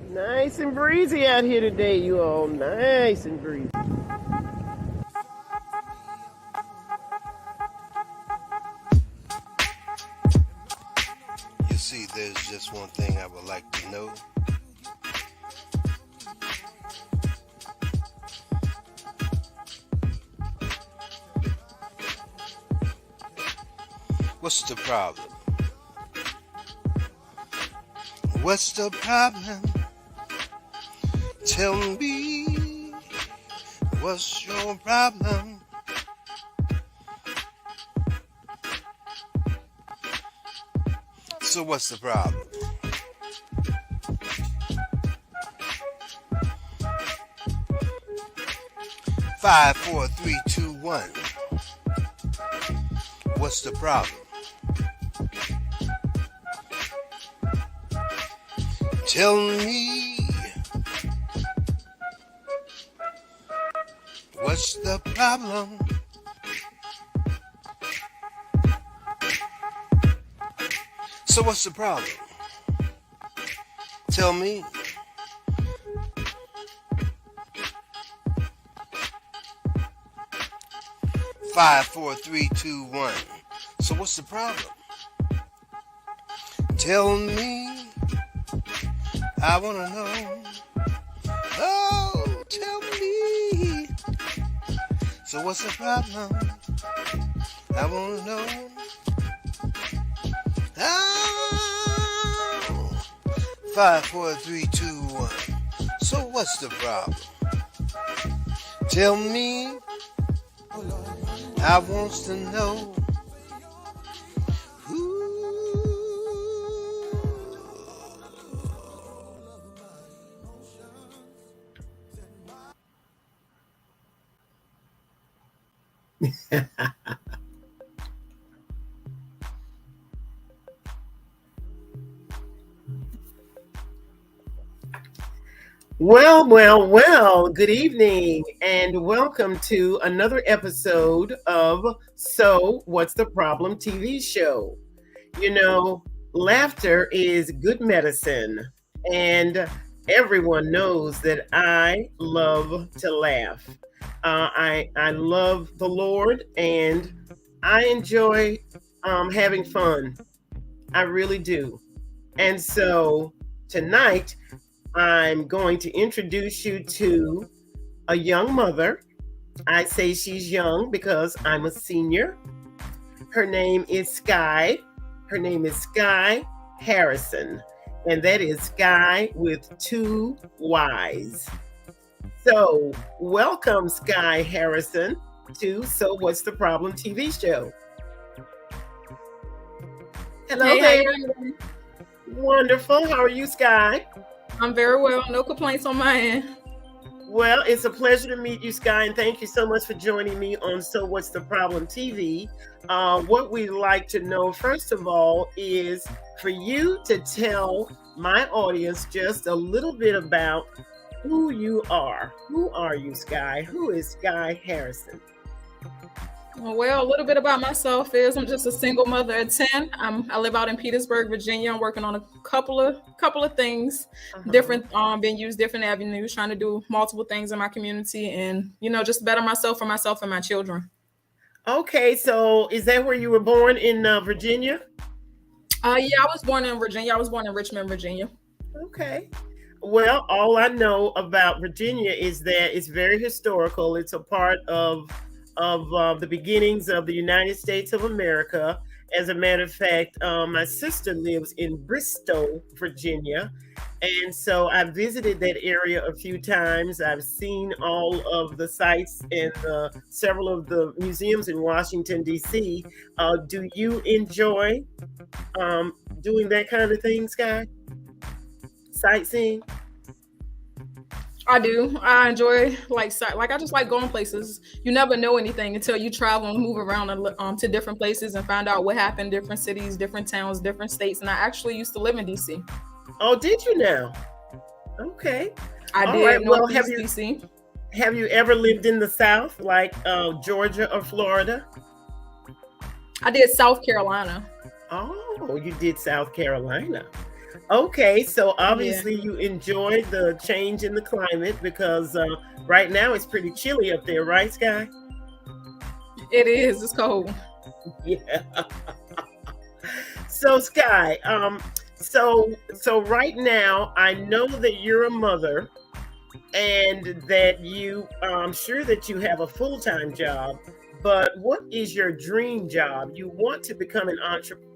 Nice and breezy out here today, you all. Nice and breezy. You see, there's just one thing I would like to know. What's the problem? What's the problem? Tell me, what's your problem? So what's the problem? Five, four, three, two, one. What's the problem? Tell me, what's the problem? So what's the problem? Tell me. Five, four, three, two, one. So what's the problem? Tell me. I wanna know. Oh, tell me. So what's the problem? I wanna know. Oh, 5, 4, 3, 2, 1. So what's the problem? Tell me. I wants to know. Well, good evening and welcome to another episode of So What's the Problem TV show. You know, laughter is good medicine, and everyone knows that I love to laugh. I love the Lord, and I enjoy having fun. I really do. And so tonight, I'm going to introduce you to a young mother. I say she's young because I'm a senior. Her name is Skyy. Her name is Skyy Harrison, and that is Skyy with 2 Y's. So, welcome, Skyy Harrison, to So What's the Problem TV show. Hello hey, there. Wonderful. How are you, Skyy? I'm very well. No complaints on my end. Well, it's a pleasure to meet you, Skyy, and thank you so much for joining me on So What's the Problem TV. What we'd like to know, first of all, is for you to tell my audience just a little bit about who you are. Who are you, Skyy? Who is Skyy Harrison? Well, a little bit about myself is I'm just a single mother of 10. I live out in Petersburg, Virginia. I'm working on a couple of things, different venues, different avenues, trying to do multiple things in my community and, just better myself for myself and my children. Okay, so is that where you were born in Virginia? Yeah, I was born in Virginia. I was born in Richmond, Virginia. Okay. Well, all I know about Virginia is that it's very historical. It's a part of the beginnings of the United States of America. As a matter of fact, my sister lives in Bristol, Virginia. And so I visited that area a few times. I've seen all of the sites and several of the museums in Washington, D.C. Do you enjoy doing that kind of thing, Skyy? Sightseeing? I do. I enjoy I just like going places. You never know anything until you travel and move around to different places and find out what happened, different cities, different towns, different states. And I actually used to live in DC. Oh, did you now? Okay. I did. Right. Well, DC. Have you ever lived in the South, like Georgia or Florida? I did South Carolina. Oh, you did South Carolina. Okay, so Yeah, obviously you enjoy the change in the climate because right now it's pretty chilly up there, right, Sky? it is. It's cold. Yeah. So Sky, so right now I know that you're a mother and that I'm sure that you have a full-time job, but what is your dream job? You want to become an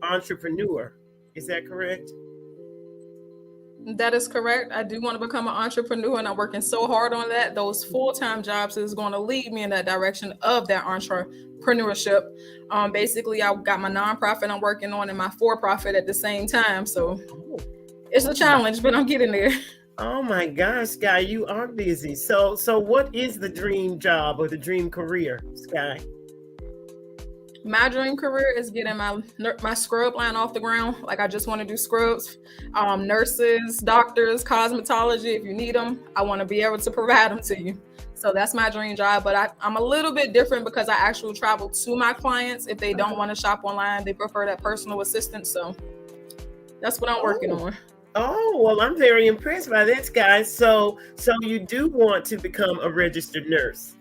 entrepreneur. Is that correct? That is correct. I do want to become an entrepreneur, and I'm working so hard on that. Those full-time jobs is going to lead me in that direction of that entrepreneurship. Basically, I got my nonprofit I'm working on and my for-profit at the same time. So Oh, it's a oh my, challenge, but I'm getting there. oh my gosh, Sky, you are busy. So what is the dream job or the dream career, Sky? My dream career is getting my scrub line off the ground. Like I just want to do scrubs, nurses, doctors, cosmetology. If you need them, I want to be able to provide them to you. So that's my dream job. But I'm a little bit different because I actually travel to my clients. If they don't want to shop online, they prefer that personal assistance. So that's what I'm working Oh, on. oh, well, I'm very impressed by that, Sky. So you do want to become a registered nurse.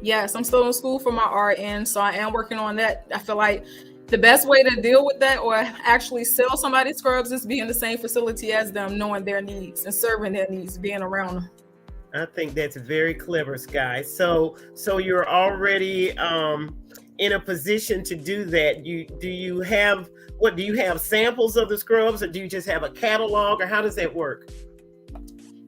Yes, I'm still in school for my RN, so I am working on that. I feel like the best way to deal with that or actually sell somebody scrubs is be in the same facility as them, knowing their needs and serving their needs, being around them. I think that's very clever, Sky. So you're already in a position to do that. Do you have samples of the scrubs, or do you just have a catalog, or how does that work?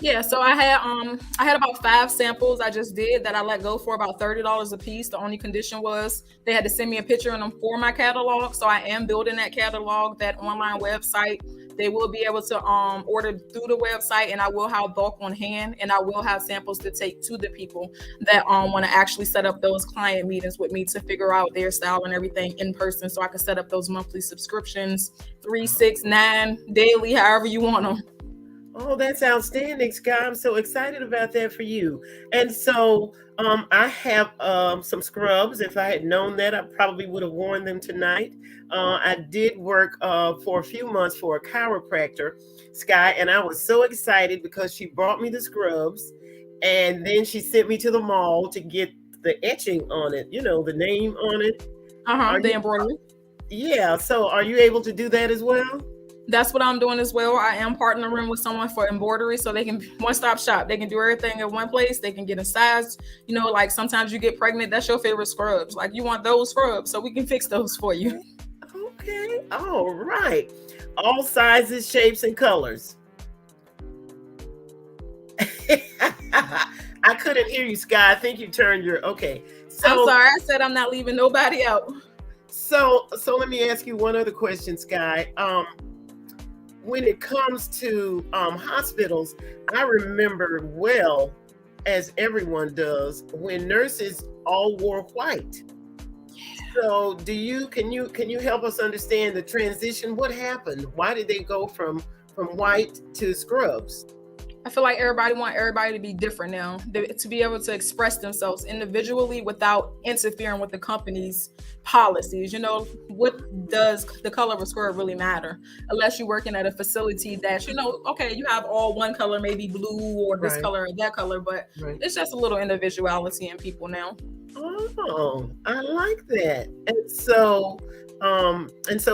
Yeah, so I had about 5 samples I just did that I let go for about $30 a piece. The only condition was they had to send me a picture of them for my catalog. So I am building that catalog, that online website. They will be able to order through the website, and I will have bulk on hand, and I will have samples to take to the people that want to actually set up those client meetings with me to figure out their style and everything in person, so I can set up those monthly subscriptions, 3, 6, 9, daily, however you want them. Oh, that's outstanding, Sky. I'm so excited about that for you. And so I have some scrubs. If I had known that, I probably would have worn them tonight. I did work for a few months for a chiropractor, Sky, and I was so excited because she brought me the scrubs and then she sent me to the mall to get the etching on it, the name on it. Are The you, embroidery. yeah, so are you able to do that as well? That's what I'm doing as well. I am partnering with someone for embroidery so they can one-stop shop. They can do everything at one place. They can get a size. Like sometimes you get pregnant, that's your favorite scrubs. Like you want those scrubs, so we can fix those for you. Okay, all right. All sizes, shapes, and colors. I couldn't hear you, Sky. I think you turned your okay. I'm So sorry. I said I'm not leaving nobody out. so let me ask you one other question, Sky. When it comes to hospitals, I remember well, as everyone does, when nurses all wore white. So can you help us understand the transition? What happened? Why did they go from white to scrubs? I feel like everybody want everybody to be different now, to be able to express themselves individually without interfering with the company's policies. What does the color of a scrub really matter? Unless you're working at a facility that, okay, you have all one color, maybe blue or this Right, color or that color, but right. it's just a little individuality in people now. Oh, I like that. And so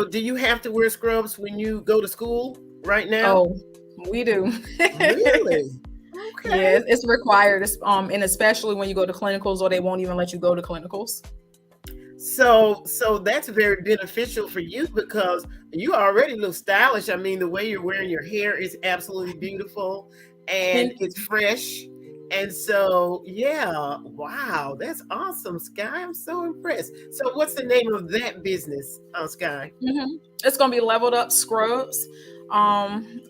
do you have to wear scrubs when you go to school right now? Oh, we do. Really? Yeah, Okay. it's required. And especially when you go to clinicals, or they won't even let you go to clinicals. So that's very beneficial for you because you already look stylish. I mean, the way you're wearing your hair is absolutely beautiful and Thank it's fresh. And so, yeah, wow, that's awesome, Sky. I'm so impressed. So, what's the name of that business, Sky? It's gonna be Leveled Up Scrubs.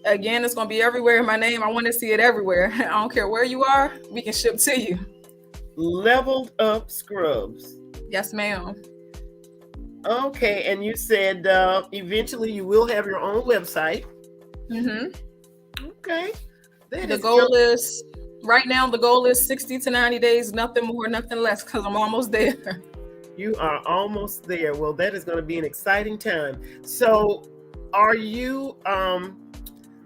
Again, it's gonna be everywhere in my name. I want to see it everywhere. I don't care where you are, we can ship to you. Leveled Up Scrubs. Yes, ma'am. Okay, and you said eventually you will have your own website. hmm Okay, that The is goal is right now. The goal is 60 to 90 days, nothing more, nothing less, because I'm almost there. you are almost there. Well, that is going to be an exciting time. So, are you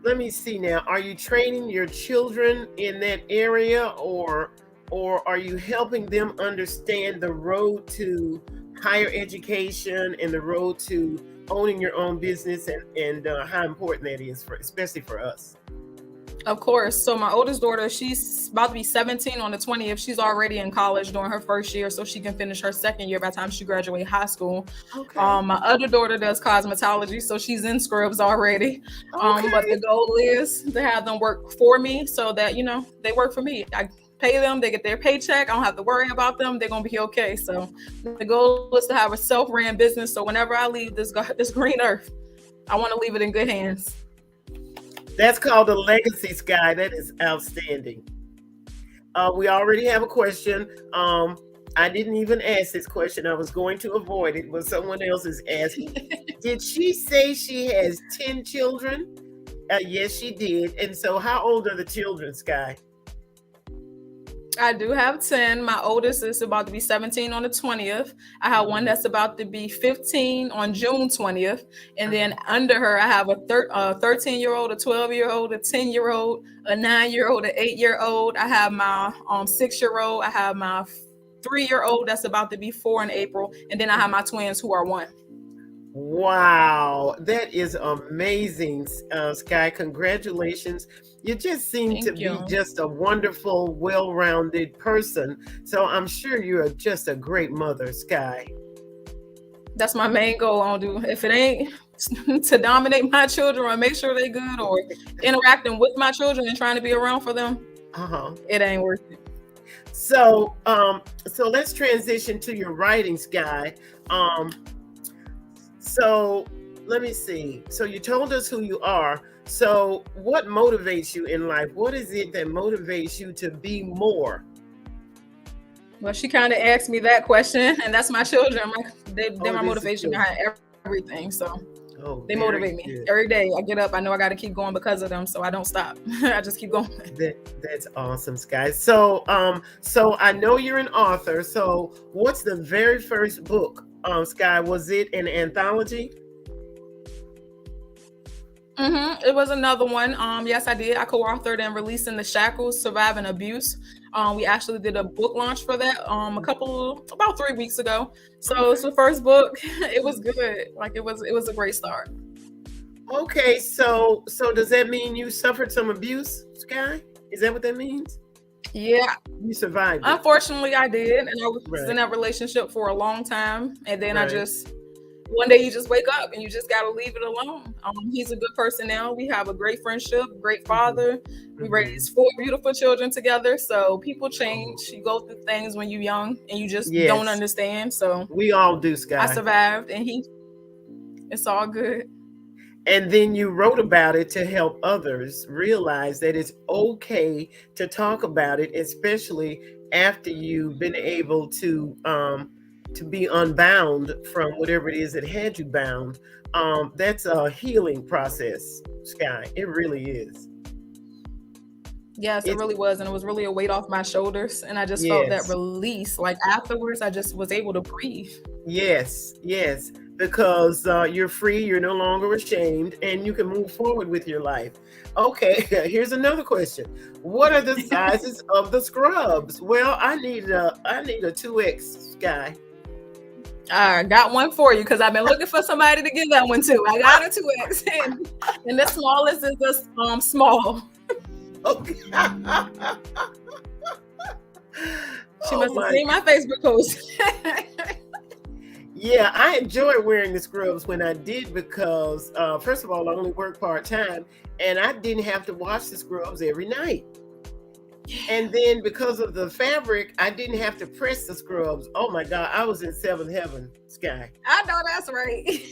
let me see now. Are you training your children in that area, or are you helping them understand the road to higher education and the road to owning your own business, and how important that is for, especially for us? Of course. So my oldest daughter, she's about to be 17 on the 20th. She's already in college doing her first year, so she can finish her second year by the time she graduates high school. Okay. My other daughter does cosmetology, so she's in scrubs already. Okay. But the goal is to have them work for me so that, you know, they work for me. I pay them, they get their paycheck. I don't have to worry about them. They're going to be okay. So the goal is to have a self-ran business. So whenever I leave this green earth, I want to leave it in good hands. That's called a legacy, Skyy. That is outstanding. We already have a question. I didn't even ask this question. I was going to avoid it, but someone else is asking. Did she say she has 10 children? Yes, she did. And so how old are the children, Skyy? I do have 10. My oldest is about to be 17 on the 20th. I have one that's about to be 15 on June 20th. And then under her, I have a 13-year-old, a 12-year-old, a 10-year-old, a 9-year-old, an 8-year-old. I have my 6-year-old. I have my 3-year-old that's about to be 4 in April. And then I have my twins who are 1. Wow, that is amazing, Skyy. Congratulations. You just seem to be just a wonderful, well-rounded person. So I'm sure you're just a great mother, Skyy. That's my main goal. I don't do, if it ain't to dominate my children or make sure they're good or interacting with my children and trying to be around for them, it ain't worth it. So let's transition to your writing, Skyy. So let me see. So you told us who you are. So what motivates you in life? What is it that motivates you to be more? Well, she kind of asked me that question, and that's my children. They're my motivation behind everything. So they motivate me every day. I get up. I know I got to keep going because of them, so I don't stop. I just keep going. That's awesome, Skyy. So I know you're an author. So what's the very first book, Skyy? Was it an anthology? It was another one. Yes, I did. I co-authored and released In the Shackles, Surviving Abuse. We actually did a book launch for that about 3 weeks ago. So it's the first book. It was good. Like it was a great start. Okay, so does that mean you suffered some abuse, Skyy? Is that what that means? Yeah. You survived it. Unfortunately, I did. And I was in that relationship for a long time. And then one day you just wake up and you just got to leave it alone. He's a good person now. We have a great friendship, great father. We raised 4 beautiful children together. So people change. You go through things when you're young and you just don't understand. So we all do, Skyy. I survived and it's all good. And then you wrote about it to help others realize that it's okay to talk about it, especially after you've been able to be unbound from whatever it is that had you bound. That's a healing process, Skyy. It really is. Yes, it really was. And it was really a weight off my shoulders. And I just felt that release. Like afterwards, I just was able to breathe. Yes. Because you're free, you're no longer ashamed, and you can move forward with your life. Okay, here's another question. What are the sizes of the scrubs? Well, I need a 2X, Skyy. I got one for you because I've been looking for somebody to give that one to. I got a 2X, and the smallest is the small. Okay. She must have seen my Facebook post. Yeah, I enjoyed wearing the scrubs when I did because, first of all, I only work part-time, and I didn't have to wash the scrubs every night. And then because of the fabric, I didn't have to press the scrubs. Oh my God, I was in seventh heaven, Skyy. I know that's right.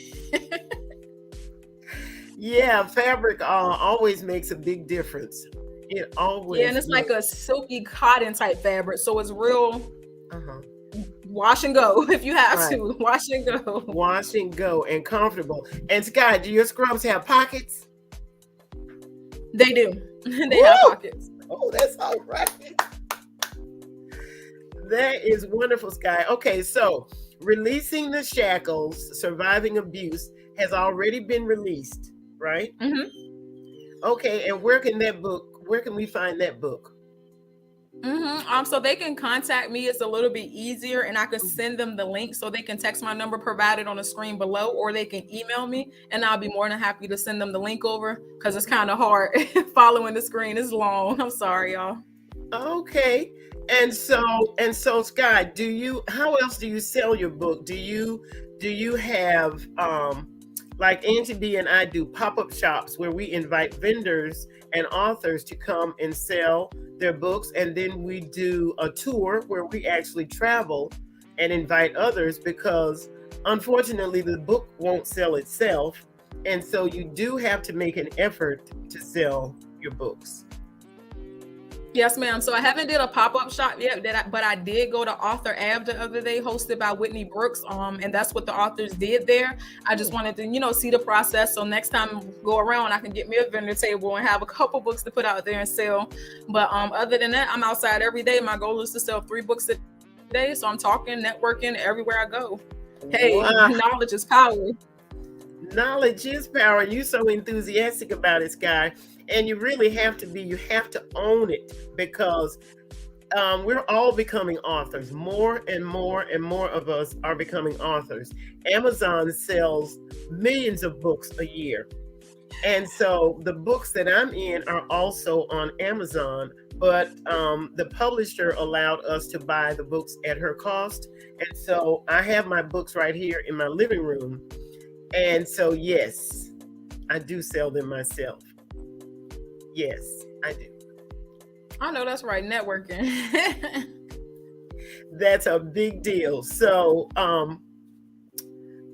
Yeah, fabric always makes a big difference. It always. Yeah, and it's like a silky cotton type fabric, so it's real. Wash and go if you have to. Wash and go. Wash and go and comfortable. And Skyy, do your scrubs have pockets? They do. They have pockets. Oh, that's all right. That is wonderful, Skyy. Okay, so Releasing the Shackles, Surviving Abuse has already been released, right? Mm-hmm. Okay, and where can we find that book? Mm-hmm. So they can contact me. It's a little bit easier, and I can send them the link, so they can text my number provided on the screen below, or they can email me, and I'll be more than happy to send them the link over, because it's kind of hard following the screen. It's long. I'm sorry, y'all. Okay. And so Skyy, how else do you sell your book? Do you have like Auntie B and I do pop-up shops where we invite vendors and authors to come and sell their books, and then we do a tour where we actually travel and invite others, because unfortunately the book won't sell itself, and so you do have to make an effort to sell your books. Yes, ma'am. So I haven't did a pop-up shop yet, but I did go to Author Ave the other day, hosted by Whitney Brooks. And that's what the authors did there. I just wanted to, see the process. So next time I go around, I can get me a vendor table and have a couple books to put out there and sell. But other than that, I'm outside every day. My goal is to sell 3 books a day. So I'm talking, networking everywhere I go. Hey, wow. Knowledge is power. Knowledge is power. And you're so enthusiastic about it, Skyy. And you really have to be. You have to own it, because we're all becoming authors. More and more and more of us are becoming authors. Amazon sells millions of books a year. And so the books that I'm in are also on Amazon, but the publisher allowed us to buy the books at her cost. And so I have my books right here in my living room. And so, yes, I do sell them myself. Yes, I do. I know that's right. Networking. That's a big deal. So,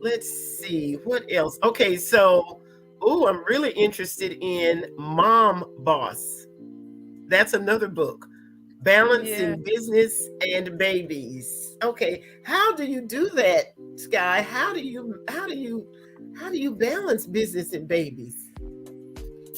let's see what else. Okay, so, I'm really interested in Mom Boss. That's another book. Balancing business and babies. Okay, how do you do that, Skyy? How do you balance business and babies?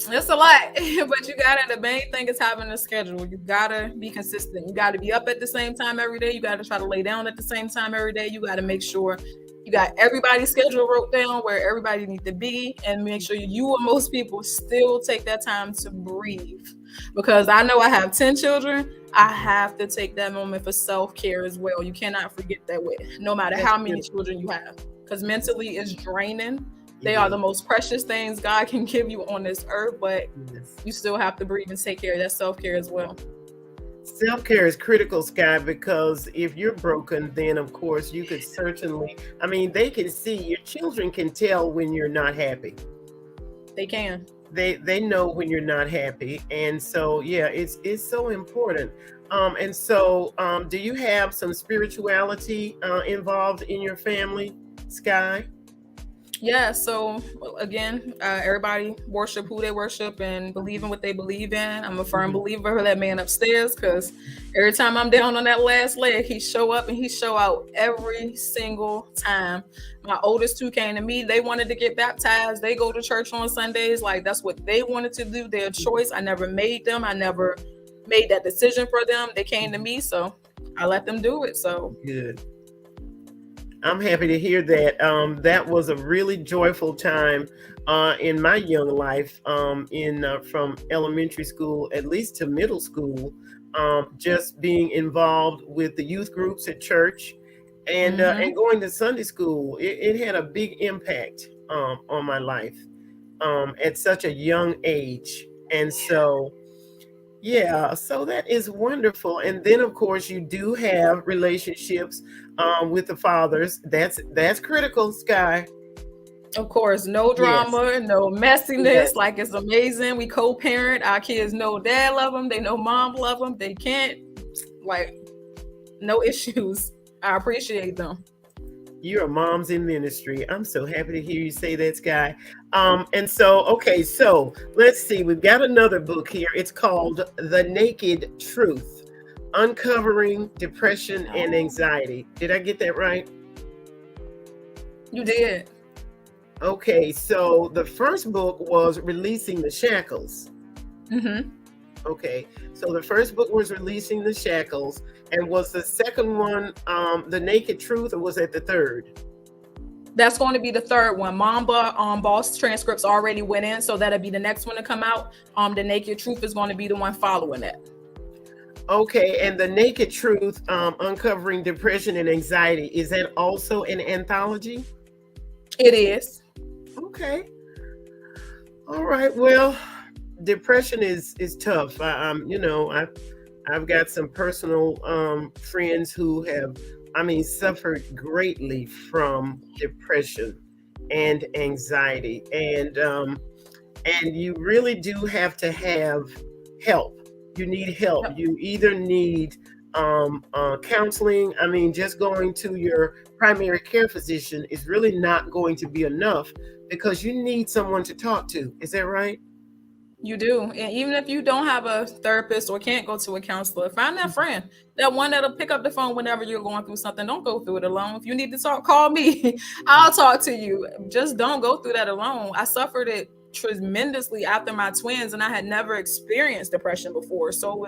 It's a lot, but the main thing is having a schedule. You gotta be consistent. You gotta be up at the same time every day. You gotta try to lay down at the same time every day. You gotta make sure you got everybody's schedule wrote down where everybody needs to be, and make sure you and most people still take that time to breathe. Because I know I have 10 children. I have to take that moment for self-care as well. You cannot forget that way, no matter how many children you have, because mentally it's draining. They are the most precious things God can give you on this earth, but you still have to breathe and take care of that self-care as well. Self-care is critical, Skyy, because if you're broken, then of course you could certainly, they can see, your children can tell when you're not happy. They can. They know when you're not happy. And so, it's so important. And so, do you have some spirituality involved in your family, Skyy? Yeah, so again, everybody worship who they worship and believe in what they believe in. I'm a firm believer of that man upstairs, because every time I'm down on that last leg, he show up and he show out every single time. My oldest 2 came to me. They wanted to get baptized. They go to church on Sundays. Like, that's what they wanted to do, their choice. I never made them. I never made that decision for them. They came to me, so I let them do it. So good. I'm happy to hear that. That was a really joyful time in my young life, from elementary school, at least to middle school, just being involved with the youth groups at church and going to Sunday school. It had a big impact on my life at such a young age. And so, so that is wonderful. And then, of course, you do have relationships with the fathers. That's critical, Skyy. Of course, no drama, no messiness. Like, it's amazing. We co-parent. Our kids know dad love them. They know mom love them. They can't, no issues. I appreciate them. You're moms in ministry. I'm so happy to hear you say that, Skyy. And so, okay, so let's see. We've got another book here. It's called The Naked Truth: Uncovering Depression and Anxiety. Did I get that right? You did. Okay, so the first book was Releasing the Shackles. Okay, so the first book was Releasing the Shackles, and was the second one The Naked Truth, or was it the third? That's going to be the third one. Mamba Boss transcripts already went in, so that'll be the next one to come out. The Naked Truth is going to be the one following that. Okay, and The Naked Truth, Uncovering Depression and Anxiety, is that also an anthology? It is. Okay. All right. Well, depression is tough. I've got some personal friends who have, suffered greatly from depression and anxiety, and you really do have to have help. You need help. Yep. You either need counseling. Just going to your primary care physician is really not going to be enough, because you need someone to talk to. Is that right? You do. And even if you don't have a therapist or can't go to a counselor, find that friend, that one that'll pick up the phone whenever you're going through something. Don't go through it alone. If you need to talk, call me. I'll talk to you. Just don't go through that alone. I suffered it tremendously after my twins, and I had never experienced depression before. So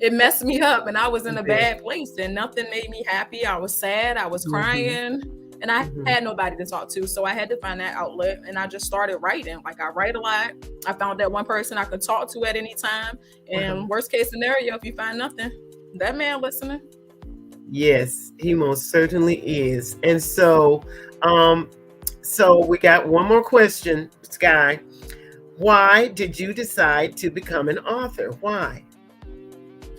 it messed me up, and I was in a bad place, and nothing made me happy. I was sad. I was crying. And I had nobody to talk to. So I had to find that outlet. And I just started writing. Like, I write a lot. I found that one person I could talk to at any time. And worst case scenario, if you find nothing, that man listening. Yes, he most certainly is. And so we got one more question, Skyy. Why did you decide to become an author? Why?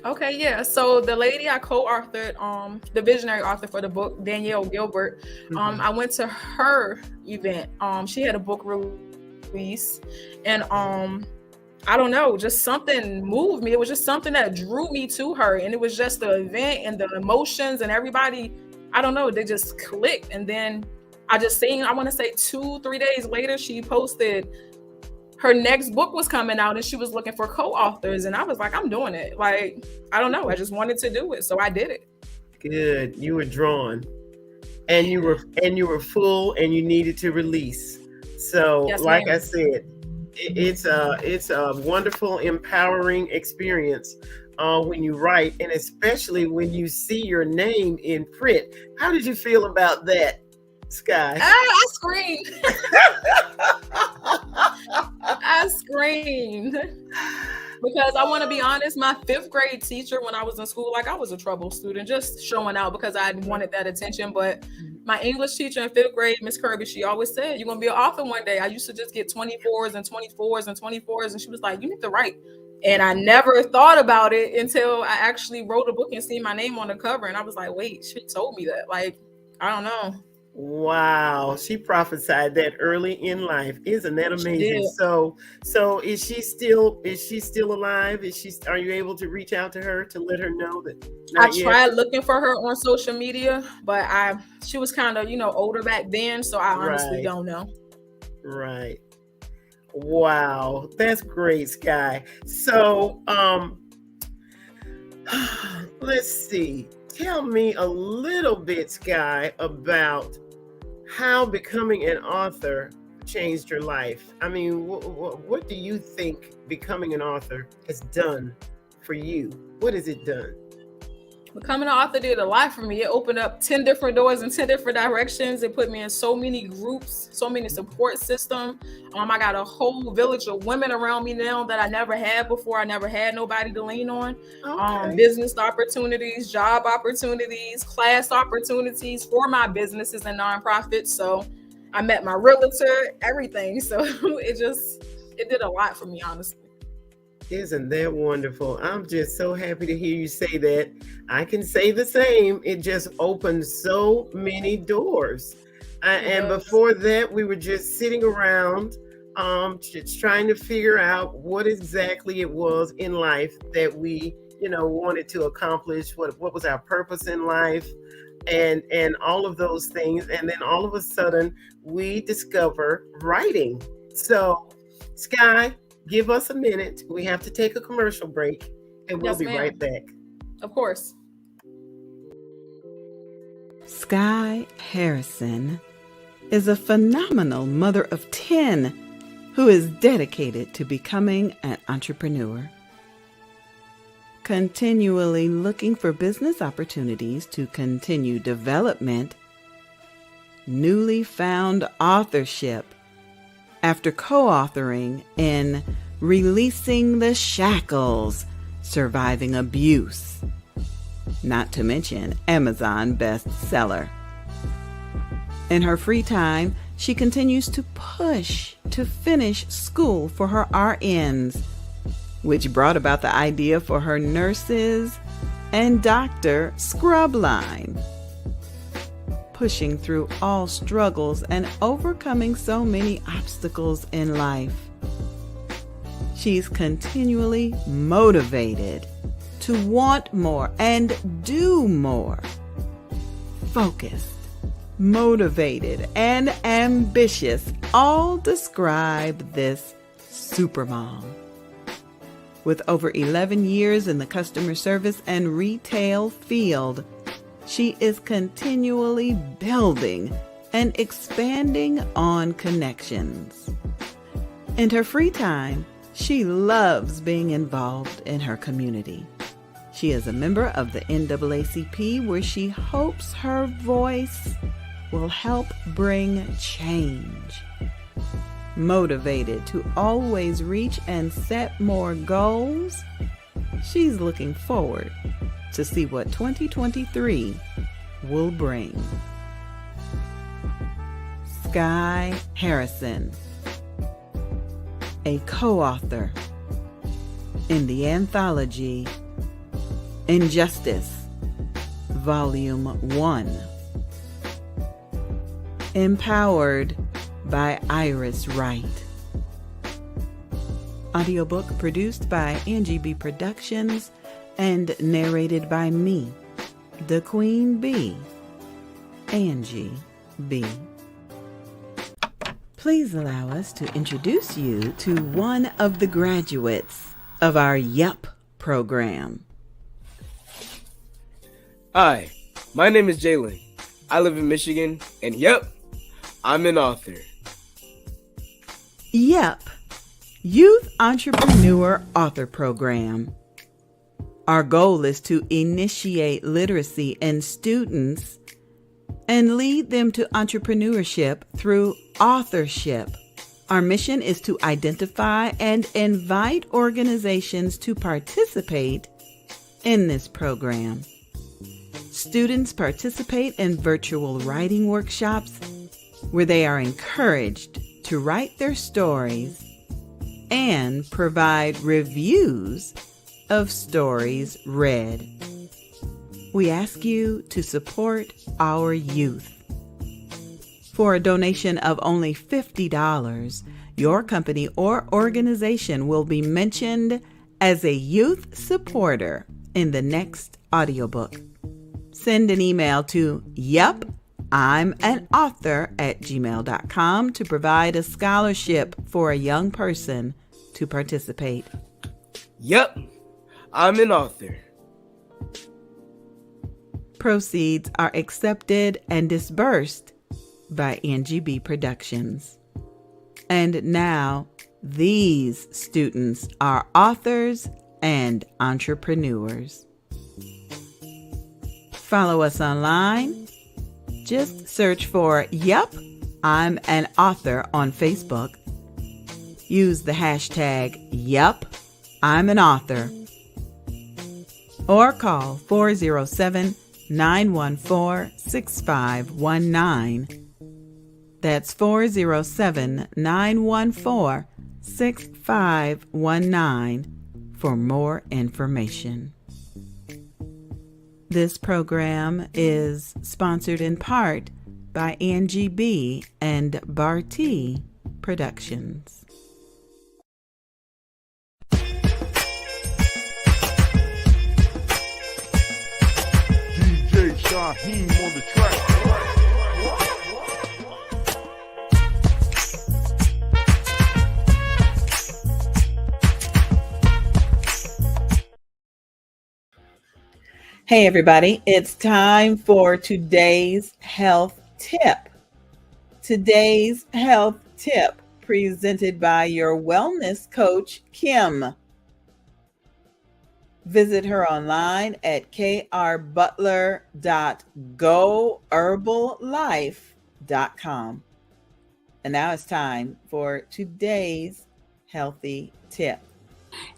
Okay, yeah. So the lady I co-authored, the visionary author for the book, Danielle Gilbert, I went to her event. She had a book release, and I don't know, just something moved me. It was just something that drew me to her, and it was just the event and the emotions and everybody. I don't know, they just clicked. And then I just seen, I want to say 2-3 days later, she posted her next book was coming out, and she was looking for co-authors, and I was like, I'm doing it. Like, I don't know, I just wanted to do it, so I did it. Good. You were drawn, and you were full, and you needed to release. So, yes, like ma'am. I said, it's a wonderful, empowering experience when you write, and especially when you see your name in print. How did you feel about that, Skyy? I screamed. I screamed because I want to be honest, my 5th grade teacher when I was in school, like, I was a trouble student, just showing out because I wanted that attention. But my English teacher in 5th grade, Miss Kirby, she always said, you're going to be an author one day. I used to just get 24s and 24s and 24s. And she was like, you need to write. And I never thought about it until I actually wrote a book and see my name on the cover. And I was like, wait, she told me that. Like, I don't know. Wow, she prophesied that early in life. Isn't that amazing? So is she still alive? Are you able to reach out to her to let her know that? I tried looking for her on social media, but she was kind of, older back then, so I honestly don't know. Right. Wow, that's great, Skyy. So let's see. Tell me a little bit, Skyy, about how becoming an author changed your life. I mean, what do you think becoming an author has done for you? What has it done? Becoming an author did a lot for me. It opened up 10 different doors in 10 different directions. It put me in so many groups, so many support systems. I got a whole village of women around me now that I never had before. I never had nobody to lean on. Okay. Business opportunities, job opportunities, class opportunities for my businesses and nonprofits. So I met my realtor, everything. So it did a lot for me, honestly. Isn't that wonderful? I'm just so happy to hear you say that. I can say the same. It just opened so many doors. And before that, we were just sitting around just trying to figure out what exactly it was in life that we, wanted to accomplish. What was our purpose in life, and all of those things. And then all of a sudden, we discover writing. So, Skyy, give us a minute. We have to take a commercial break, and we'll be right back. Of course. Skyy Harrison is a phenomenal mother of 10 who is dedicated to becoming an entrepreneur. continually looking for business opportunities to continue development, newly found authorship after co-authoring in Releasing the Shackles, Surviving Abuse, not to mention Amazon bestseller. In her free time, she continues to push to finish school for her RNs, which brought about the idea for her nurses and doctor scrub line. Pushing through all struggles and overcoming so many obstacles in life, she's continually motivated to want more and do more. Focused, motivated, and ambitious all describe this supermom. With over 11 years in the customer service and retail field, she is continually building and expanding on connections. In her free time, she loves being involved in her community. She is a member of the NAACP, where she hopes her voice will help bring change. Motivated to always reach and set more goals, she's looking forward to see what 2023 will bring. Skyy Harrison, a co-author in the anthology Injustice, Volume 1. Empowered by Iris Wright. Audiobook produced by Angie B. Productions and narrated by me, the Queen Bee, Angie B. Please allow us to introduce you to one of the graduates of our YUP program. Hi, my name is Jalen. I live in Michigan, and yep, I'm an author. YUP, Youth Entrepreneur Author Program. Our goal is to initiate literacy in students and lead them to entrepreneurship through authorship. Our mission is to identify and invite organizations to participate in this program. Students participate in virtual writing workshops where they are encouraged to write their stories and provide reviews of stories read. We ask you to support our youth. For a donation of only $50, your company or organization will be mentioned as a youth supporter in the next audiobook. Send an email to yup!'imanauthor@gmail.com to provide a scholarship for a young person to participate. Yep, I'm an author. Proceeds are accepted and disbursed by Angie B. Productions. And now, these students are authors and entrepreneurs. Follow us online. Just search for Yup, I'm an Author on Facebook. Use the hashtag Yup, I'm an Author. Or call 407-914-6519. That's 407-914-6519 for more information. This program is sponsored in part by Angie B. and Barty Productions. DJ Shaheem on the track. Hey everybody, it's time for today's health tip. Today's health tip presented by your wellness coach, Kim. Visit her online at krbutler.goherballife.com. And now it's time for today's healthy tip.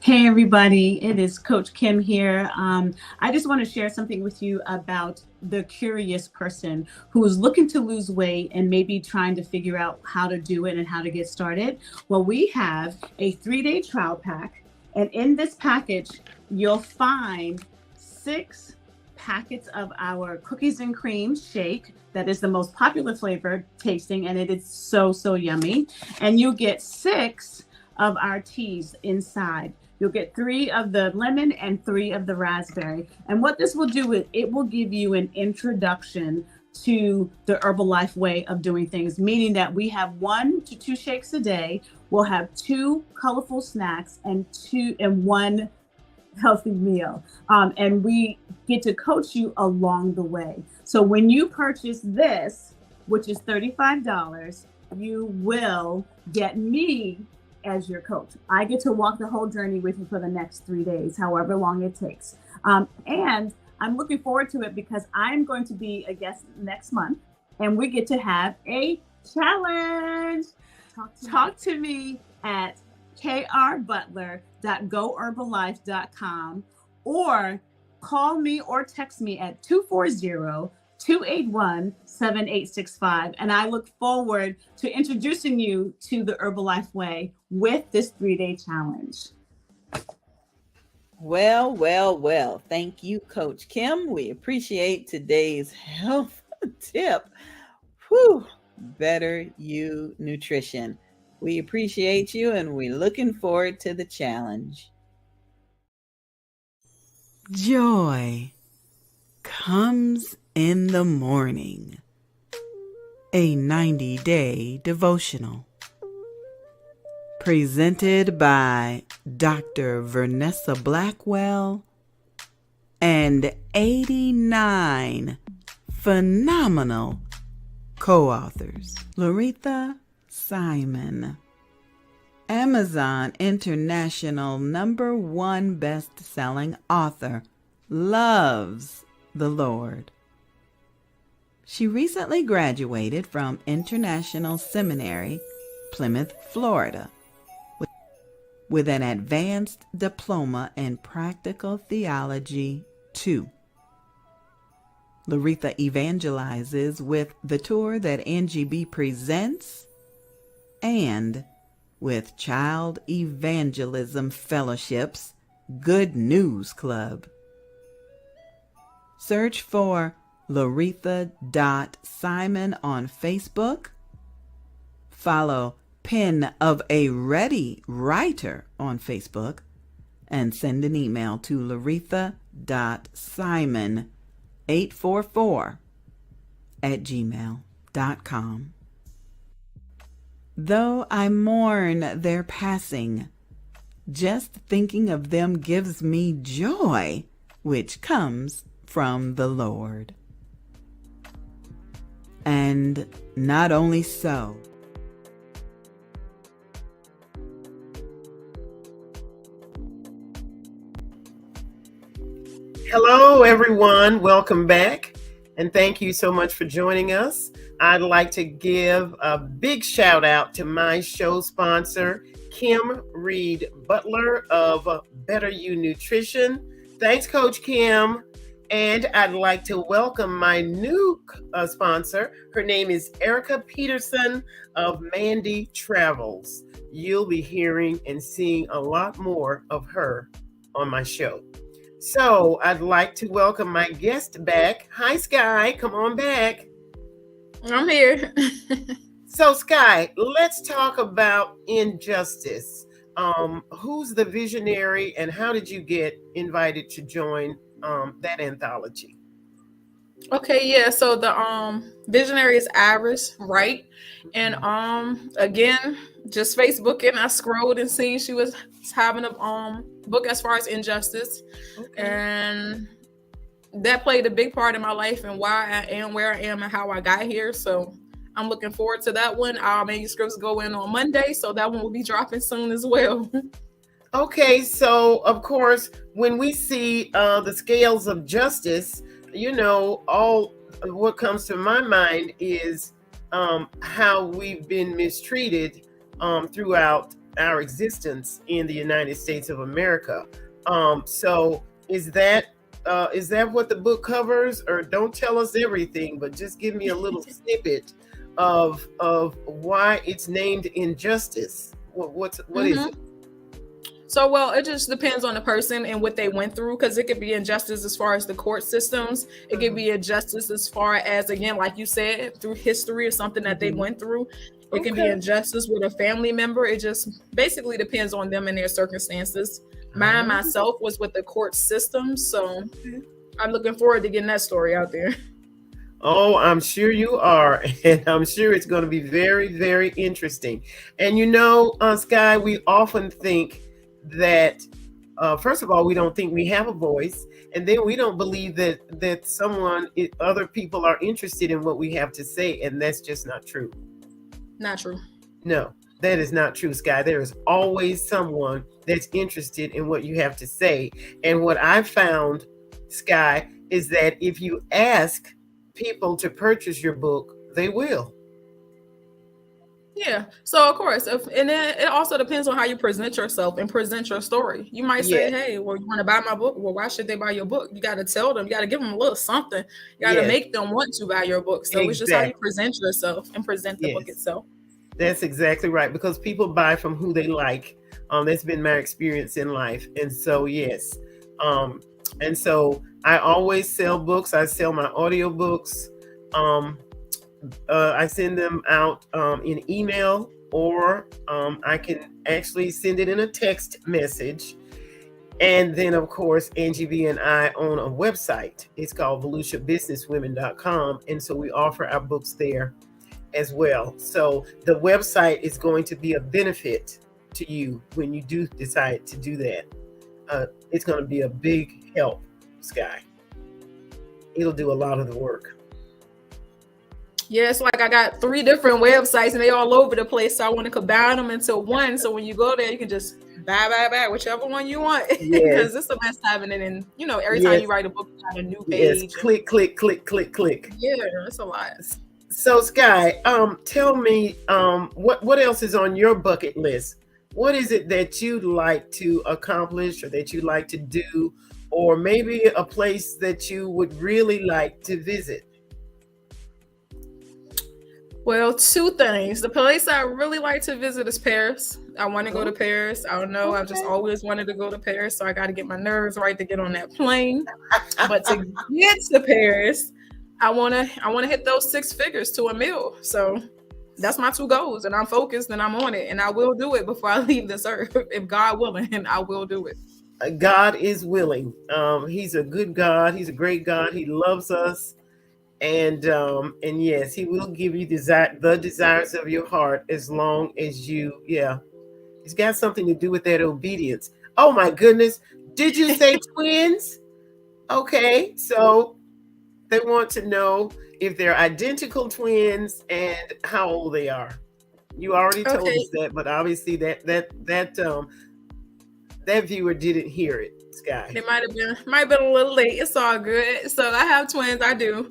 Hey everybody, it is Coach Kim here. I just want to share something with you about the curious person who is looking to lose weight and maybe trying to figure out how to do it and how to get started. Well, we have a 3-day trial pack, and in this package, you'll find 6 packets of our cookies and cream shake. That is the most popular flavor tasting, and it is so yummy. And you get 6 of our teas inside. You'll get 3 of the lemon and 3 of the raspberry. And what this will do is it will give you an introduction to the Herbalife way of doing things, meaning that we have 1 to 2 shakes a day. We'll have 2 colorful snacks and 1 healthy meal. And we get to coach you along the way. So when you purchase this, which is $35, you will get me as your coach. I get to walk the whole journey with you for the next 3 days, however long it takes. And I'm looking forward to it because I'm going to be a guest next month, and we get to have a challenge. Talk to me at krbutler.goherballife.com, or call me or text me at 240-281-7865. And I look forward to introducing you to the Herbalife way with this 3-day challenge. Well. Thank you, Coach Kim. We appreciate today's health tip. Better You Nutrition. We appreciate you, and we're looking forward to the challenge. Joy comes in the morning. A 90-day devotional. Presented by Dr. Vanessa Blackwell and 89 phenomenal co-authors. Loretha Simon, Amazon International #1 best-selling author, loves the Lord. She recently graduated from International Seminary, Plymouth, Florida, with an advanced diploma in Practical Theology 2. Loretha evangelizes with the tour that NGB presents and with Child Evangelism Fellowship's Good News Club. Search for Loretha.Simon on Facebook. Follow Pen of a Ready Writer on Facebook, and send an email to loretha.simon844@gmail.com. Though I mourn their passing, just thinking of them gives me joy, which comes from the Lord. And not only so, Hello, everyone. Welcome back. And thank you so much for joining us. I'd like to give a big shout out to my show sponsor, Kim Reed Butler of Better You Nutrition. Thanks, Coach Kim. And I'd like to welcome my new sponsor. Her name is Erica Peterson of Mandy Travels. You'll be hearing and seeing a lot more of her on my show. So I'd like to welcome my guest back. Hi, Skyy. Come on back. I'm here. So, Skyy, let's talk about Injustice. Who's the visionary, and how did you get invited to join that anthology? Okay, yeah. So the visionary is Iris, right? And again, just Facebooking, I scrolled and seen she was having a book as far as Injustice. Okay. And that played a big part in my life and why I am where I am and how I got here. So I'm looking forward to that one. Our manuscripts go in on Monday, so that one will be dropping soon as well. Okay, so of course, when we see the scales of justice, all what comes to my mind is how we've been mistreated throughout our existence in the United States of America. So is that what the book covers? Or don't tell us everything, but just give me a little snippet of why it's named injustice. What is it? So, well, it just depends on the person and what they went through, because it could be injustice as far as the court systems. It could be injustice as far as, again, like you said, through history or something that they went through. It can be injustice with a family member. It just basically depends on them and their circumstances. Mine, myself, was with the court system. So I'm looking forward to getting that story out there. Oh, I'm sure you are. And I'm sure it's going to be very, very interesting. And Skyy, we often think that first of all, we don't think we have a voice, and then we don't believe that other people are interested in what we have to say, and that's just not true. Not true. No, that is not true, Skyy. There is always someone that's interested in what you have to say. And what I found, Skyy, is that if you ask people to purchase your book, they will. Yeah. So of course, and then it also depends on how you present yourself and present your story. You might say, "Hey, well, you want to buy my book? Well, why should they buy your book?" You got to tell them. You got to give them a little something. You got to make them want to buy your book. So it's just how you present yourself and present the book itself. That's exactly right, because people buy from who they like. That's been my experience in life, and so yes, and so I always sell books. I sell my audiobooks. I send them out in email, or I can actually send it in a text message. And then, of course, Angie V and I own a website. It's called VeluciaBusinessWomen.com. And so we offer our books there as well. So the website is going to be a benefit to you when you do decide to do that. It's going to be a big help, Skyy. It'll do a lot of the work. Yeah, it's like I got 3 different websites and they all over the place. So I want to combine them into one. So when you go there, you can just buy, whichever one you want. Because it's the best having it in, every time you write a book, you got a new page. Yes, click. Yeah, it's a lot. So Skyy, tell me, what else is on your bucket list? What is it that you'd like to accomplish or that you'd like to do, or maybe a place that you would really like to visit? Well, 2 things. The place I really like to visit is Paris. I want to go to Paris. I don't know. I've just always wanted to go to Paris. So I got to get my nerves right to get on that plane. But to get to Paris, I want to hit those 6 figures to a meal. So that's my 2 goals, and I'm focused and I'm on it, and I will do it before I leave this earth. If God willing, I will do it. God is willing. He's a good God. He's a great God. He loves us. And yes, he will give you the desires of your heart, as long as it's got something to do with that obedience. Oh my goodness. Did you say twins? Okay. So they want to know if they're identical twins and how old they are. You already told us that, but obviously that viewer didn't hear it, Skyy. They might have been a little late. It's all good. So I have twins. I do.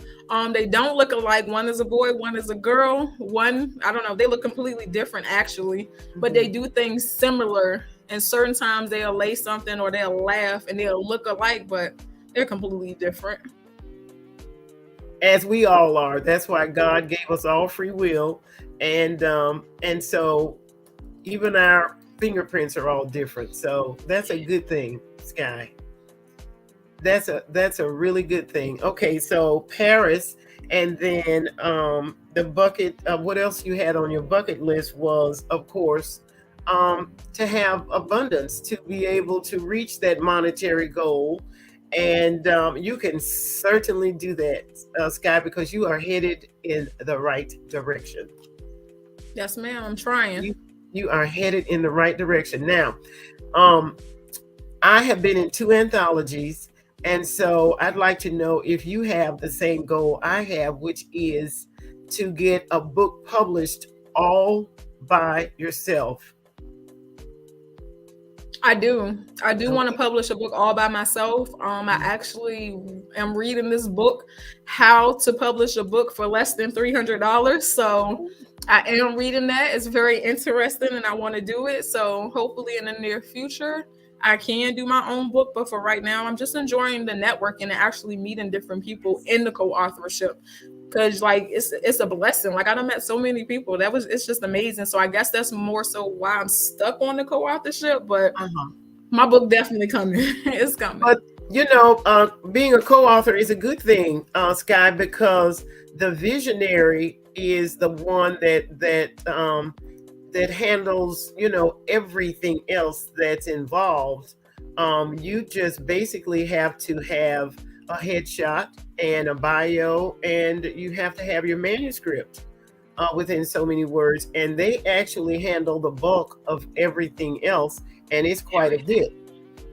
They don't look alike. One is a boy, one is a girl. One, I don't know. They look completely different, actually, but they do things similar. And certain times they'll lay something or they'll laugh and they'll look alike, but they're completely different. As we all are. That's why God gave us all free will, and so even our fingerprints are all different. So that's a good thing, Skyy. That's a really good thing. Okay, so Paris, and then the bucket. What else you had on your bucket list was, of course, to have abundance, to be able to reach that monetary goal, and you can certainly do that, Skyy, because you are headed in the right direction. Yes, ma'am. I'm trying. You are headed in the right direction. Now, I have been in 2 anthologies. And so I'd like to know if you have the same goal I have, which is to get a book published all by yourself. I do. I do want to publish a book all by myself. I actually am reading this book, How to Publish a Book for Less Than $300. So I am reading that. It's very interesting and I want to do it. So hopefully in the near future, I can do my own book. But for right now, I'm just enjoying the networking and actually meeting different people in the co-authorship. Cause like it's a blessing. Like I done met so many people. It's just amazing. So I guess that's more so why I'm stuck on the co-authorship. But my book definitely coming. It's coming. But being a co-author is a good thing, Skyy, because the visionary is the one that handles everything else that's involved. You just basically have to have a headshot and a bio, and you have to have your manuscript within so many words, and they actually handle the bulk of everything else, and it's quite a bit.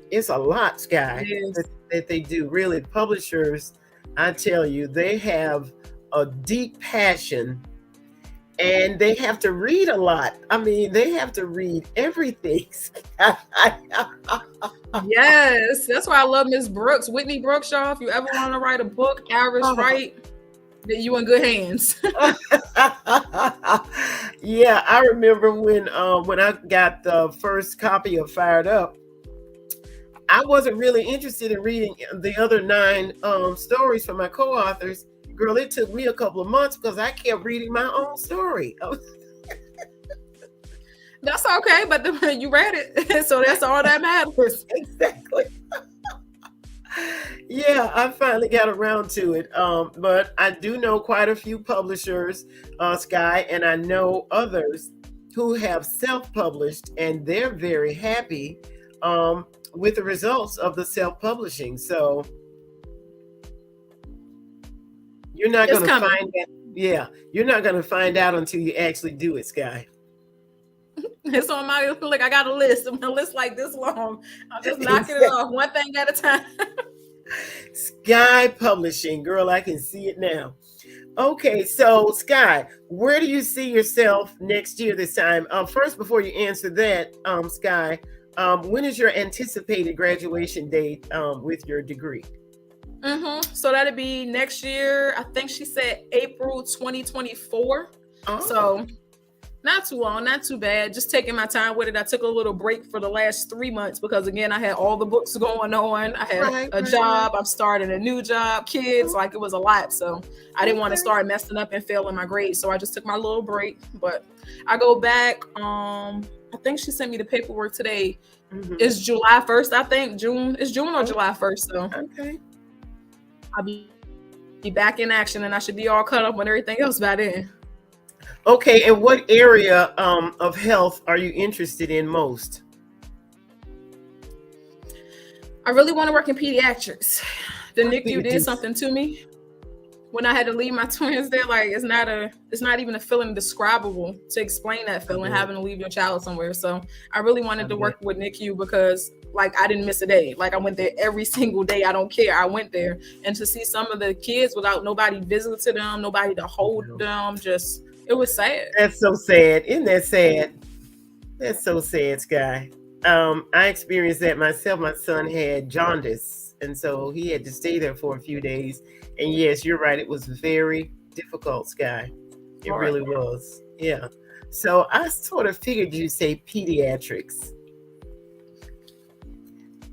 It's a lot, Skyy, that they do. Really, publishers, I tell you, they have a deep passion, and they have to read a lot. I mean, they have to read everything. Yes, that's why I love Miss Brooks, Whitney Brooks, y'all. If you ever want to write a book, Average Right, then you in good hands. Yeah, I remember when I got the first copy of Fired Up, I wasn't really interested in reading the other 9 stories from my co-authors. Girl, it took me a couple of months because I kept reading my own story. That's okay, but you read it, so that's all that matters. Exactly. Yeah, I finally got around to it. But I do know quite a few publishers, Skyy, and I know others who have self-published, and they're very happy with the results of the self-publishing. So you're not going to find out. Yeah, you're not going to find out until you actually do it, Skyy. It's on my like I got a list. My list like this long. I'm just knocking it off one thing at a time. Skyy Publishing, girl, I can see it now. Okay, so Skyy, where do you see yourself next year this time? First, before you answer that, Skyy, when is your anticipated graduation date with your degree? So that'll be next year. I think she said April 2024. So not too long, not too bad. Just taking my time with it. I took a little break for the last 3 months because again, I had all the books going on. I had a job. I'm starting a new job, kids, like it was a lot. So I didn't want to start messing up and failing my grades. So I just took my little break, but I go back. I think she sent me the paperwork today. It's July 1st. I think it's June or July 1st. So I'll be back in action and I should be all caught up on everything else by then. Okay, and what area of health are you interested in most? I really want to work in pediatrics. The NICU did something to me when I had to leave my twins there. Like it's not even a feeling describable to explain that feeling, having to leave your child somewhere. So I really wanted to work with NICU because like I didn't miss a day. Like I went there every single day. I don't care. I went there, and to see some of the kids without nobody visiting them, nobody to hold them, just it was sad. That's so sad. Isn't that sad? That's so sad, Skyy. I experienced that myself. My son had jaundice, and so he had to stay there for a few days. And yes, you're right. It was very difficult, Skyy. It really was. Yeah. So I sort of figured you'd say pediatrics.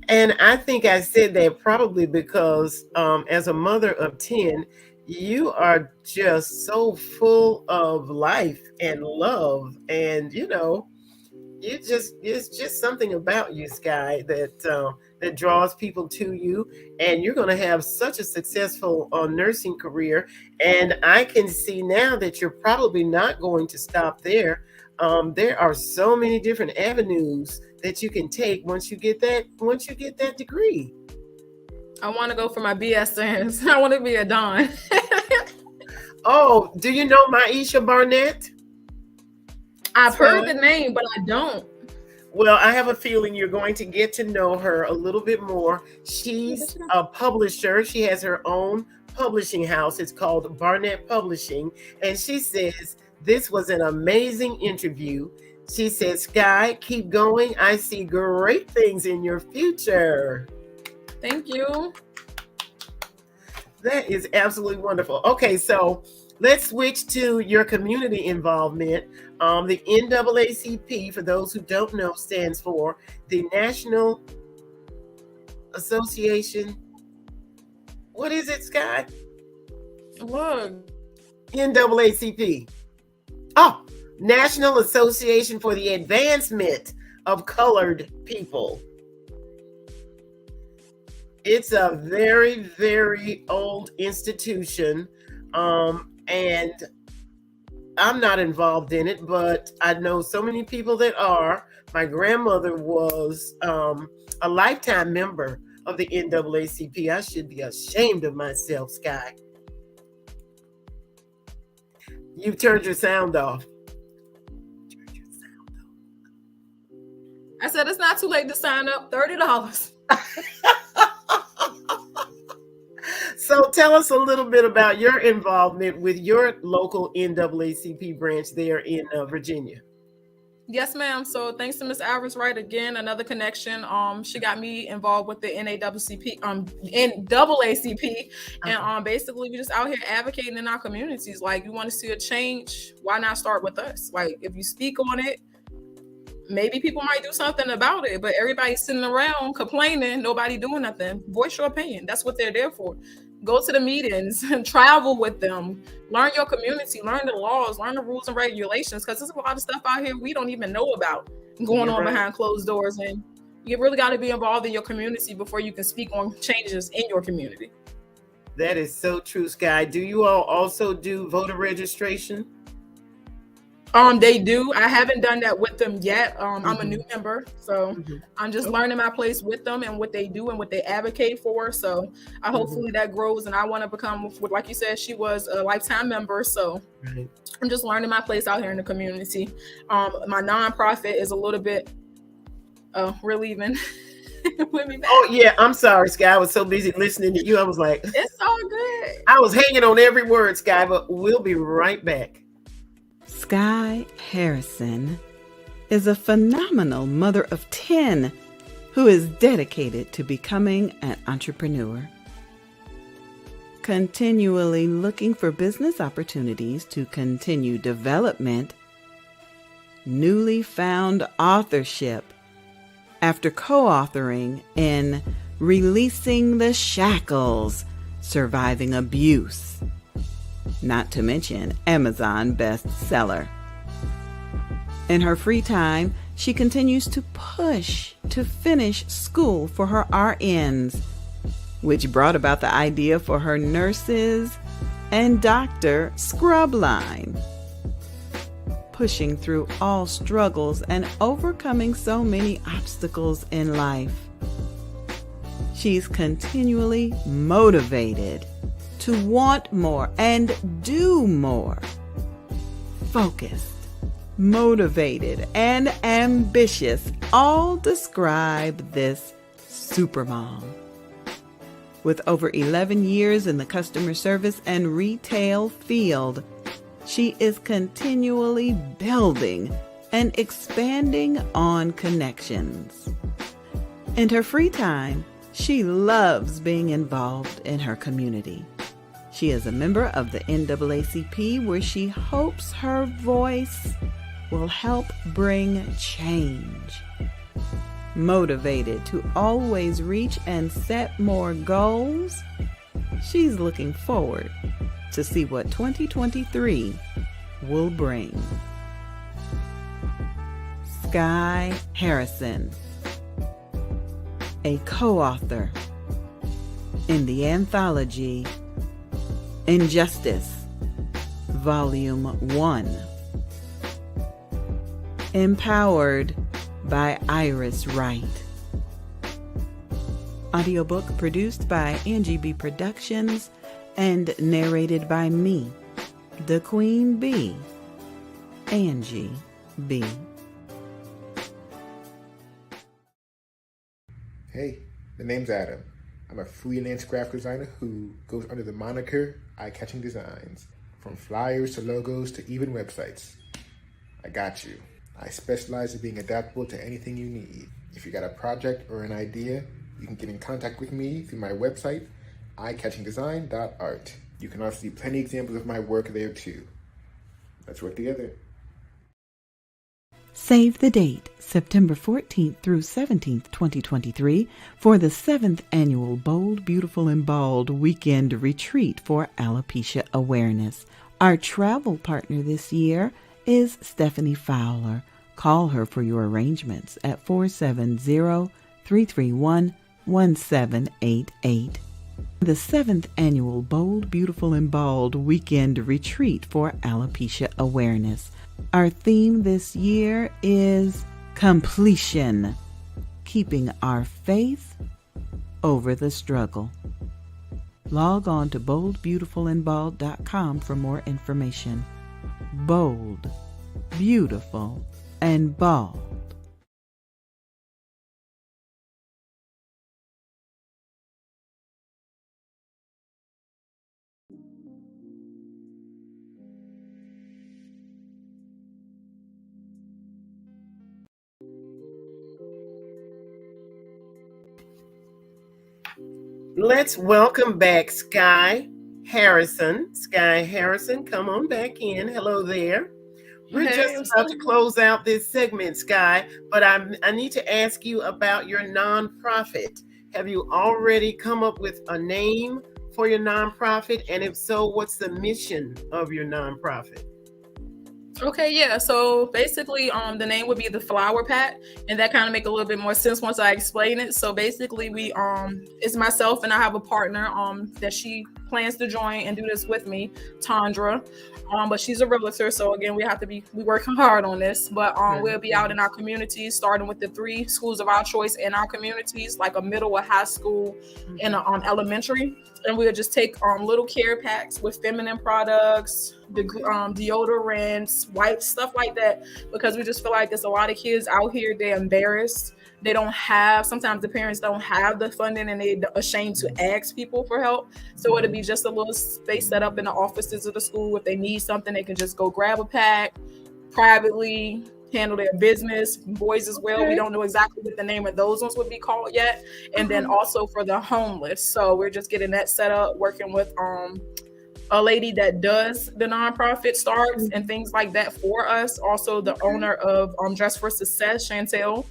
And I think I said that probably because as a mother of 10, you are just so full of life and love, and it's just something about you, Skyy, that draws people to you, and you're going to have such a successful nursing career. And I can see now that you're probably not going to stop there. There are so many different avenues that you can take once you get that degree. I want to go for my BSNs. I want to be a Don. Oh, do you know Maisha Barnett? I've heard the name, but I don't. Well, I have a feeling you're going to get to know her a little bit more. She's a publisher. She has her own publishing house. It's called Barnett Publishing. And she says, this was an amazing interview. She said, Skyy, keep going. I see great things in your future. Thank you. That is absolutely wonderful. Okay, so let's switch to your community involvement. The NAACP, for those who don't know, stands for the National Association. What is it, Skyy? Look. NAACP. Oh, National Association for the Advancement of Colored People. It's a very, very old institution, and I'm not involved in it, but I know so many people that are. My grandmother was a lifetime member of the NAACP. I should be ashamed of myself, Skyy. You've turned your sound off. I said it's not too late to sign up. $30. So tell us a little bit about your involvement with your local NAACP branch there in Virginia. Yes, ma'am. So thanks to Miss Iris Wright again, another connection. She got me involved with the NAACP, NAACP, and basically we just out here advocating in our communities. Like, you want to see a change? Why not start with us? Like, if you speak on it, maybe people might do something about it. But everybody's sitting around complaining, nobody doing nothing. Voice your opinion. That's what they're there for. Go to the meetings and travel with them. Learn your community, learn the laws, learn the rules and regulations, because there's a lot of stuff out here we don't even know about going on behind closed doors. And you really got to be involved in your community before you can speak on changes in your community. That is so true, Skyy. Do you all also do voter registration? They do. I haven't done that with them yet. I'm a new member, so I'm just learning my place with them and what they do and what they advocate for. So hopefully that grows, and I want to become, like you said, she was a lifetime member. So I'm just learning my place out here in the community. My nonprofit is a little bit. We're leaving. We'll be back. Oh yeah, I'm sorry, Skyy. I was so busy listening to you. I was like, it's all good. I was hanging on every word, Skyy. But we'll be right back. Skyy Harrison is a phenomenal mother of 10 who is dedicated to becoming an entrepreneur. Continually looking for business opportunities to continue development, newly found authorship after co-authoring in Releasing the Shackles, Surviving Abuse, not to mention Amazon bestseller. In her free time, she continues to push to finish school for her RNs, which brought about the idea for her nurses and doctor scrub line. Pushing through all struggles and overcoming so many obstacles in life, she's continually motivated to want more and do more. Focused, motivated, and ambitious all describe this supermom. With over 11 years in the customer service and retail field, she is continually building and expanding on connections. In her free time, she loves being involved in her community. She is a member of the NAACP, where she hopes her voice will help bring change. Motivated to always reach and set more goals, she's looking forward to see what 2023 will bring. Skyy Harrison, a co-author in the anthology Injustice, Volume 1. Empowered by Iris Wright. Audiobook produced by Angie B. Productions and narrated by me, the Queen Bee, Angie B. Hey, the name's Adam. I'm a freelance graphic designer who goes under the moniker Eye-Catching Designs. From flyers to logos to even websites. I got you. I specialize in being adaptable to anything you need. If you got a project or an idea, you can get in contact with me through my website, eyecatchingdesign.art. You can also see plenty of examples of my work there too. Let's work together. Save the date, September 14th through 17th, 2023, for the 7th annual Bold, Beautiful, and Bald Weekend Retreat for Alopecia Awareness. Our travel partner this year is Stephanie Fowler. Call her for your arrangements at 470-331-1788. The 7th annual Bold, Beautiful, and Bald Weekend Retreat for Alopecia Awareness. Our theme this year is completion, keeping our faith over the struggle. Log on to boldbeautifulandbald.com for more information. Bold, beautiful, and bald. Let's welcome back Skyy Harrison. Skyy Harrison, come on back in. Hello there. We're just about to close out this segment, Skyy, but I need to ask you about your nonprofit. Have you already come up with a name for your nonprofit? And if so, what's the mission of your nonprofit? Okay, yeah. So basically, the name would be the Flower Pack, and that kind of make a little bit more sense once I explain it. So basically, we it's myself and I have a partner that she plans to join and do this with me, Tandra. But she's a realtor, so again, we working hard on this. But we'll be out in our communities, starting with the 3 schools of our choice in our communities, like a middle, a high school, and an elementary. And we'll just take little care packs with feminine products, deodorants, wipes, stuff like that, because we just feel like there's a lot of kids out here, they're embarrassed. Sometimes the parents don't have the funding and they're ashamed to ask people for help. So it'll be just a little space set up in the offices of the school. If they need something, they can just go grab a pack privately, handle their business. Boys as well. Okay. We don't know exactly what the name of those ones would be called yet. And then also for the homeless. So we're just getting that set up, working with a lady that does the nonprofit starts and things like that for us. Also the owner of Dress for Success, Chantel.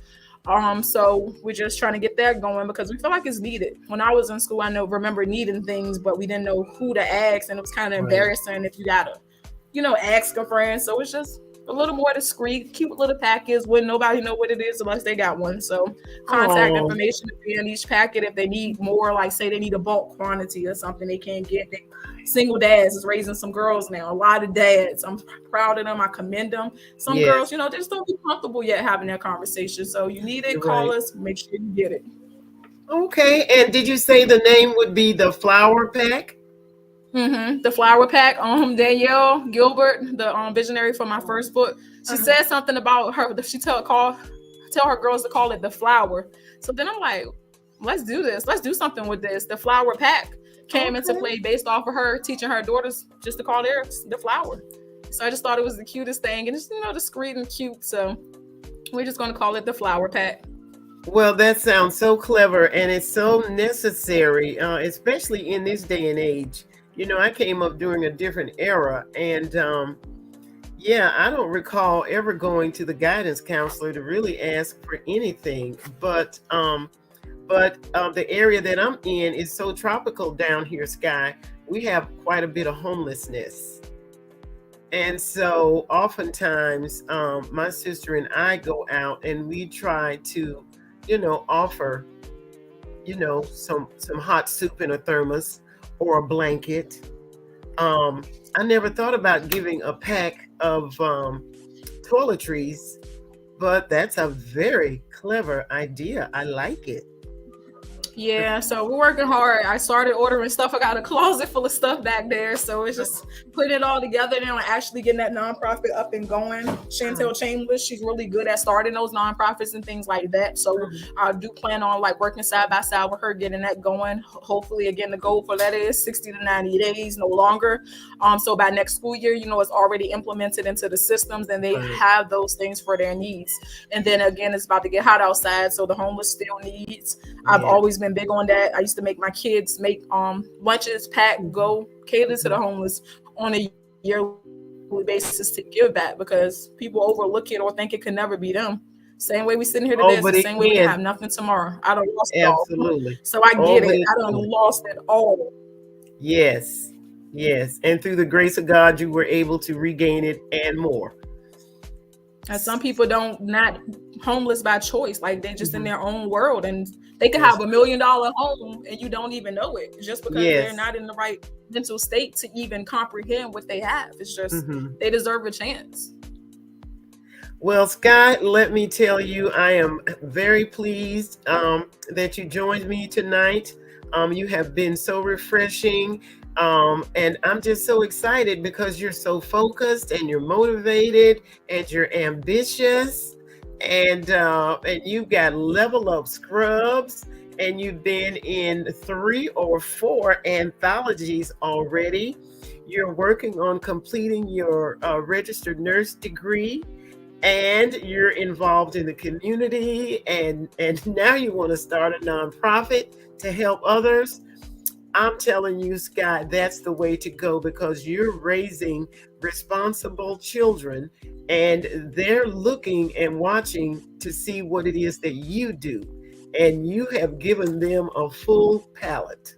So we're just trying to get that going because we feel like it's needed. When I was in school, remember needing things, but we didn't know who to ask, and it was kind of embarrassing if you gotta, ask a friend. So it's just a little more discreet, cute little package. Wouldn't nobody know what it is unless they got one. So contact information to be in each packet. If they need more, like say they need a bulk quantity or something, they can't get. Single dads is raising some girls now. A lot of dads. I'm proud of them. I commend them. Some girls, they just don't be comfortable yet having that conversation. So you need it, call us, make sure you get it. Okay. And did you say the name would be the Flower Pack? The Flower Pack. Danielle Gilbert, the visionary for my first book, she said something about her. She tell her girls to call it the Flower. So then I'm like, let's do this. Let's do something with this. The Flower Pack came into play based off of her teaching her daughters just to call theirs the Flower. So I just thought it was the cutest thing, and it's discreet and cute. So we're just going to call it the Flower Pack. Well, that sounds so clever, and it's so necessary, especially in this day and age. I came up during a different era, and I don't recall ever going to the guidance counselor to really ask for anything. But the area that I'm in is so tropical down here, Skyy. We have quite a bit of homelessness. And so oftentimes my sister and I go out and we try to, offer, some hot soup in a thermos or a blanket. I never thought about giving a pack of toiletries, but that's a very clever idea. I like it. Yeah, so we're working hard. I started ordering stuff. I got a closet full of stuff back there. So it's just putting it all together now and actually getting that nonprofit up and going. Chantel Chambers, she's really good at starting those nonprofits and things like that. So I do plan on like working side by side with her, getting that going. Hopefully, again, the goal for that is 60 to 90 days, no longer. So by next school year, it's already implemented into the systems and they have those things for their needs. And then again, it's about to get hot outside. So the homeless still needs. I've always been big on that. I used to make my kids make lunches, pack, go cater to the homeless on a yearly basis to give back because people overlook it or think it could never be them. Same way we sitting here today, it's the same way we have nothing tomorrow. I don't lost it all. Absolutely. So I get it. I don't lost it all. Yes. And through the grace of God, you were able to regain it and more. And some people not homeless by choice, like they're just in their own world, and they could have $1 million home and you don't even know it just because they're not in the right mental state to even comprehend what they have. It's just they deserve a chance. Well, Skyy, let me tell you, I am very pleased that you joined me tonight. You have been so refreshing. And I'm just so excited because you're so focused and you're motivated and you're ambitious and you've got Level Up Scrubs and you've been in 3 or 4 anthologies already. You're working on completing your registered nurse degree and you're involved in the community and now you want to start a nonprofit to help others. I'm telling you, Skyy, that's the way to go because you're raising responsible children and they're looking and watching to see what it is that you do. And you have given them a full palette.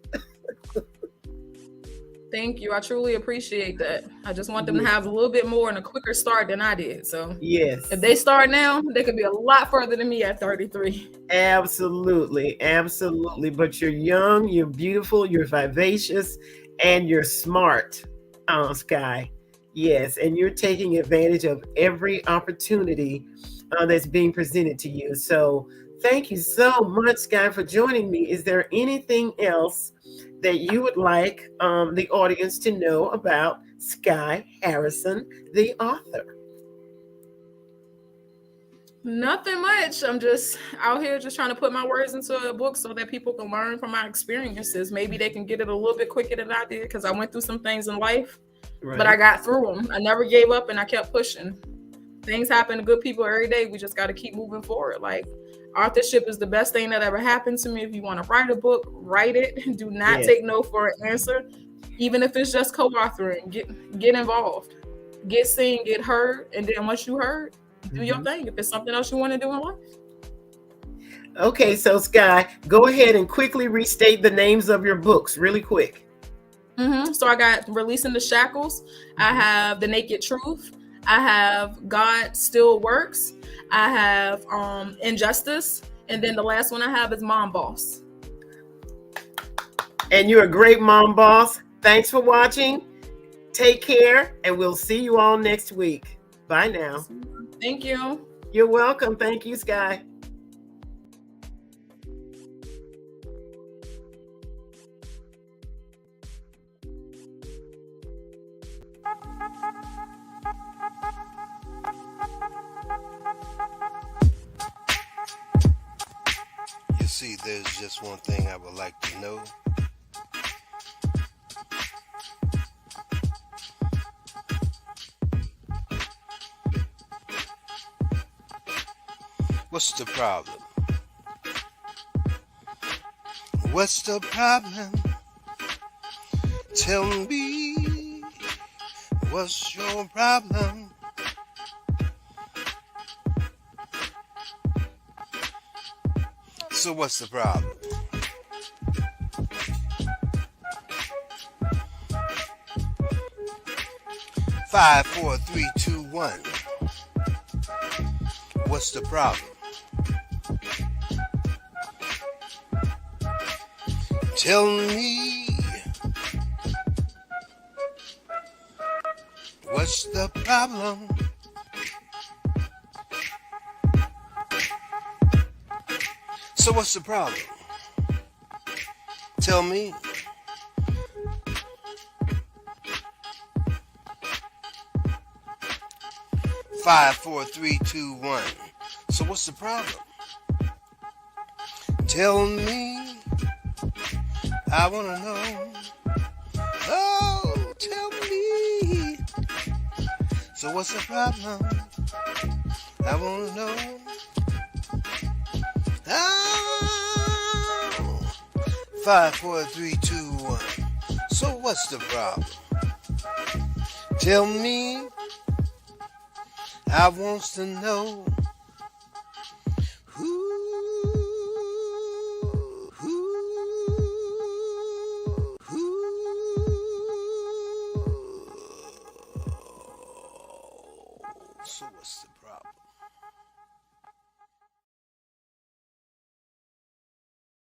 Thank you. I truly appreciate that. I just want them to have a little bit more and a quicker start than I did. So if they start now, they could be a lot further than me at 33. Absolutely. But you're young, you're beautiful, you're vivacious, and you're smart, Skyy. Yes, and you're taking advantage of every opportunity that's being presented to you. So thank you so much, Skyy, for joining me. Is there anything else that you would like the audience to know about Skyy Harrison, the author? Nothing much. I'm just out here just trying to put my words into a book so that people can learn from my experiences. Maybe they can get it a little bit quicker than I did because I went through some things in life, but I got through them. I never gave up and I kept pushing. Things happen to good people every day. We just got to keep moving forward. Like, authorship is the best thing that ever happened to me. If you want to write a book, write it. Do not take no for an answer. Even if it's just co-authoring, get involved. Get seen, get heard. And then once you heard, do your thing. If it's something else you want to do in life. Okay, so Skyy, go ahead and quickly restate the names of your books really quick. So I got Releasing the Shackles. I have The Naked Truth. I have God Still Works. I have Injustice. And then the last one I have is Mom Boss. And you're a great mom boss. Thanks for watching. Take care, and we'll see you all next week. Bye now. Thank you. You're welcome. Thank you, Skyy. You see, there's just one thing I would like to know. What's the problem? What's the problem? Tell me, what's your problem? So what's the problem? Five, four, three, two, one. What's the problem? Tell me, what's the problem? So what's the problem? Tell me. Five, four, three, two, one. So what's the problem? Tell me. I wanna know. Oh, tell me. So what's the problem? I wanna know. Oh, 5, 4, 3, 2, 1. So what's the problem? Tell me. I wants to know.